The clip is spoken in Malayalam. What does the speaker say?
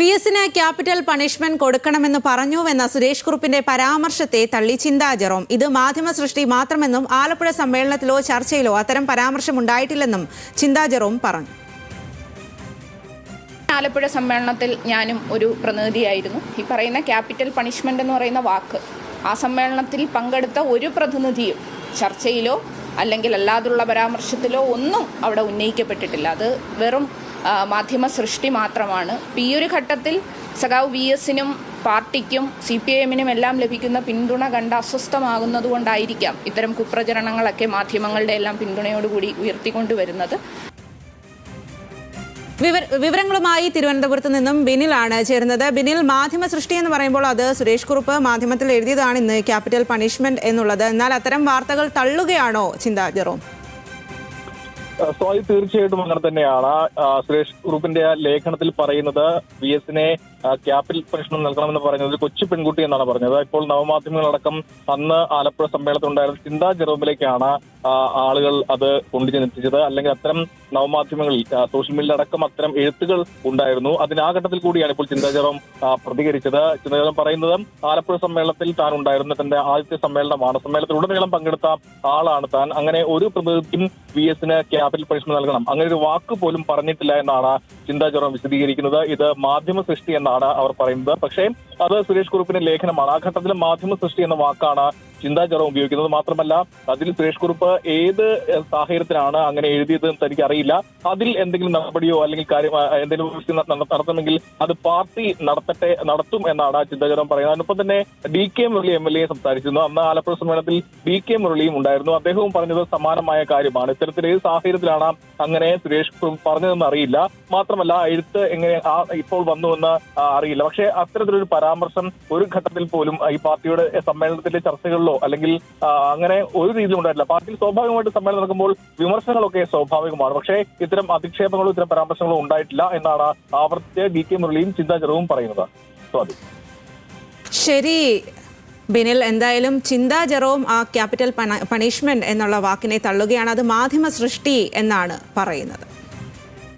വിഎസിന് ക്യാപിറ്റൽ പണിഷ്മെന്റ് കൊടുക്കണമെന്ന് പറഞ്ഞുവെന്ന സുരേഷ് കുറുപ്പിന്റെ പരാമർശത്തെ തള്ളി ചിന്താ ജെറോം. ഇത് മാധ്യമ സൃഷ്ടി മാത്രമെന്നും ആലപ്പുഴ സമ്മേളനത്തിലോ ചർച്ചയിലോ അത്തരം പരാമർശമുണ്ടായിട്ടില്ലെന്നും ചിന്താ ജെറോം പറഞ്ഞു. ആലപ്പുഴ സമ്മേളനത്തിൽ ഞാനും ഒരു പ്രതിനിധിയായിരുന്നു. ഈ പറയുന്ന ക്യാപിറ്റൽ പണിഷ്മെന്റ് എന്ന് പറയുന്ന വാക്ക് ആ സമ്മേളനത്തിൽ പങ്കെടുത്ത ഒരു പ്രതിനിധിയും ചർച്ചയിലോ അല്ലെങ്കിൽ അല്ലാതുള്ള പരാമർശത്തിലോ ഒന്നും അവിടെ ഉന്നയിക്കപ്പെട്ടിട്ടില്ല. അത് വെറും മാധ്യമ സൃഷ്ടി മാത്രമാണ്. ഈ ഒരു ഘട്ടത്തിൽ സഖാവ് വിഎസിനും പാർട്ടിക്കും CPIM-നും എല്ലാം ലഭിക്കുന്ന പിന്തുണ കണ്ട് അസ്വസ്ഥമാകുന്നതുകൊണ്ടായിരിക്കാം ഇത്തരം കുപ്രചരണങ്ങളൊക്കെ മാധ്യമങ്ങളുടെ എല്ലാം പിന്തുണയോടുകൂടി ഉയർത്തിക്കൊണ്ടുവരുന്നത്. വിവരങ്ങളുമായി തിരുവനന്തപുരത്ത് നിന്നും ബിനിലാണ് ചേരുന്നത്. ബിനിൽ, മാധ്യമ സൃഷ്ടി എന്ന് പറയുമ്പോൾ അത് സുരേഷ് കുറുപ്പ് മാധ്യമത്തിൽ എഴുതിയതാണ് ഇന്ന് ക്യാപിറ്റൽ പണിഷ്മെന്റ് എന്നുള്ളത്. എന്നാൽ അത്തരം വാർത്തകൾ തള്ളുകയാണോ ചിന്താ ജെറോം? തീർച്ചയായിട്ടും അങ്ങനെ തന്നെയാണ്. സുരേഷ് കുറുപ്പിന്റെ ലേഖനത്തിൽ പറയുന്നത് വിഎസിനെ ക്യാപിറ്റൽ പണിഷ്മെന്റ് നൽകണമെന്ന് പറയുന്നത് കൊച്ചു പെൺകുട്ടി എന്നാണ് പറഞ്ഞത്. ഇപ്പോൾ നവമാധ്യമങ്ങളടക്കം അന്ന് ആലപ്പുഴ സമ്മേളനത്തിലുണ്ടായിരുന്ന ചിന്താ ജെറോമിലേക്കാണ് ആളുകൾ അത് കൊണ്ടുചെന്നെത്തിച്ചത്. അല്ലെങ്കിൽ അത്തരം നവമാധ്യമങ്ങളിൽ സോഷ്യൽ മീഡിയ അടക്കം അത്തരം എഴുത്തുകൾ ഉണ്ടായിരുന്നു. ആ ഘട്ടത്തിൽ കൂടിയാണ് ഇപ്പോൾ ചിന്താ ജെറോം പ്രതികരിച്ചത്. ചിന്താ ജെറോം പറയുന്നത് ആലപ്പുഴ സമ്മേളനത്തിൽ താൻ ഉണ്ടായിരുന്ന തന്റെ ആദ്യത്തെ സമ്മേളനമാണ്. സമ്മേളനത്തിൽ ഉടനീളം പങ്കെടുത്ത ആളാണ് താൻ. അങ്ങനെ ഒരു പ്രതിനിധിക്കും വിഎസിന് ക്യാപിറ്റൽ പണിഷ്മെന്റ് നൽകണം അങ്ങനെ ഒരു വാക്ക് പോലും പറഞ്ഞിട്ടില്ല എന്നാണ് ചിന്താ ജെറോം വിശദീകരിക്കുന്നത്. ഇത് മാധ്യമ സൃഷ്ടി എന്നാണ് അവർ പറയുന്നത്. പക്ഷേ അത് സുരേഷ് കുറുപ്പിന്റെ ലേഖനമാണ്. ആ ഘട്ടത്തിൽ മാധ്യമ സൃഷ്ടി എന്ന വാക്കാണ് ചിന്താ ജെറോം ഉപയോഗിക്കുന്നത്. മാത്രമല്ല അതിൽ സുരേഷ് കുറുപ്പ് ഏത് സാഹചര്യത്തിലാണ് അങ്ങനെ എഴുതിയത് തനിക്ക് അറിയില്ല. അതിൽ എന്തെങ്കിലും നടപടിയോ അല്ലെങ്കിൽ എന്തെങ്കിലും നടത്തണമെങ്കിൽ അത് പാർട്ടി നടത്തും എന്നാണ് ചിന്താ ജെറോം പറയുന്നത്. അതിനൊപ്പം തന്നെ DK മുരളി MLA സംസാരിച്ചിരുന്നു. അന്ന് ആലപ്പുഴ സമ്മേളനത്തിൽ DK മുരളിയും ഉണ്ടായിരുന്നു. അദ്ദേഹവും പറഞ്ഞത് സമാനമായ കാര്യമാണ്. ഇത്തരത്തിൽ ഏത് സാഹചര്യത്തിലാണ് അങ്ങനെ സുരേഷ് കുറുപ്പ് പറഞ്ഞതെന്ന് അറിയില്ല. മാത്രമല്ല എഴുത്ത് എങ്ങനെ ഇപ്പോൾ വന്നുവെന്ന് അറിയില്ല. പക്ഷേ അത്തരത്തിലൊരു പരാമർശം ഒരു ഘട്ടത്തിൽ പോലും ഈ പാർട്ടിയുടെ സമ്മേളനത്തിലെ ചർച്ചകളിലോ അല്ലെങ്കിൽ അങ്ങനെ ഒരു രീതിയിലും ഉണ്ടായിട്ടില്ല. പാർട്ടിയിൽ സ്വാഭാവികമായിട്ട് സമ്മേളനം നടക്കുമ്പോൾ വിമർശനങ്ങളൊക്കെ സ്വാഭാവികമാണ്. പക്ഷേ ഇത്തരം അധിക്ഷേപങ്ങളോ ഇത്തരം പരാമർശങ്ങളോ ഉണ്ടായിട്ടില്ല എന്നാണ് ആവർത്തിച്ച് DK മുരളിയും ചിന്താ ജെറോവും പറയുന്നത്. ശരി ബിനിൽ, എന്തായാലും ചിന്താ ജെറോം ആ ക്യാപിറ്റൽ പണിഷ്മെന്റ് എന്നുള്ള വാക്കിനെ തള്ളുകയാണ്. അത് മാധ്യമ സൃഷ്ടി എന്നാണ് പറയുന്നത്.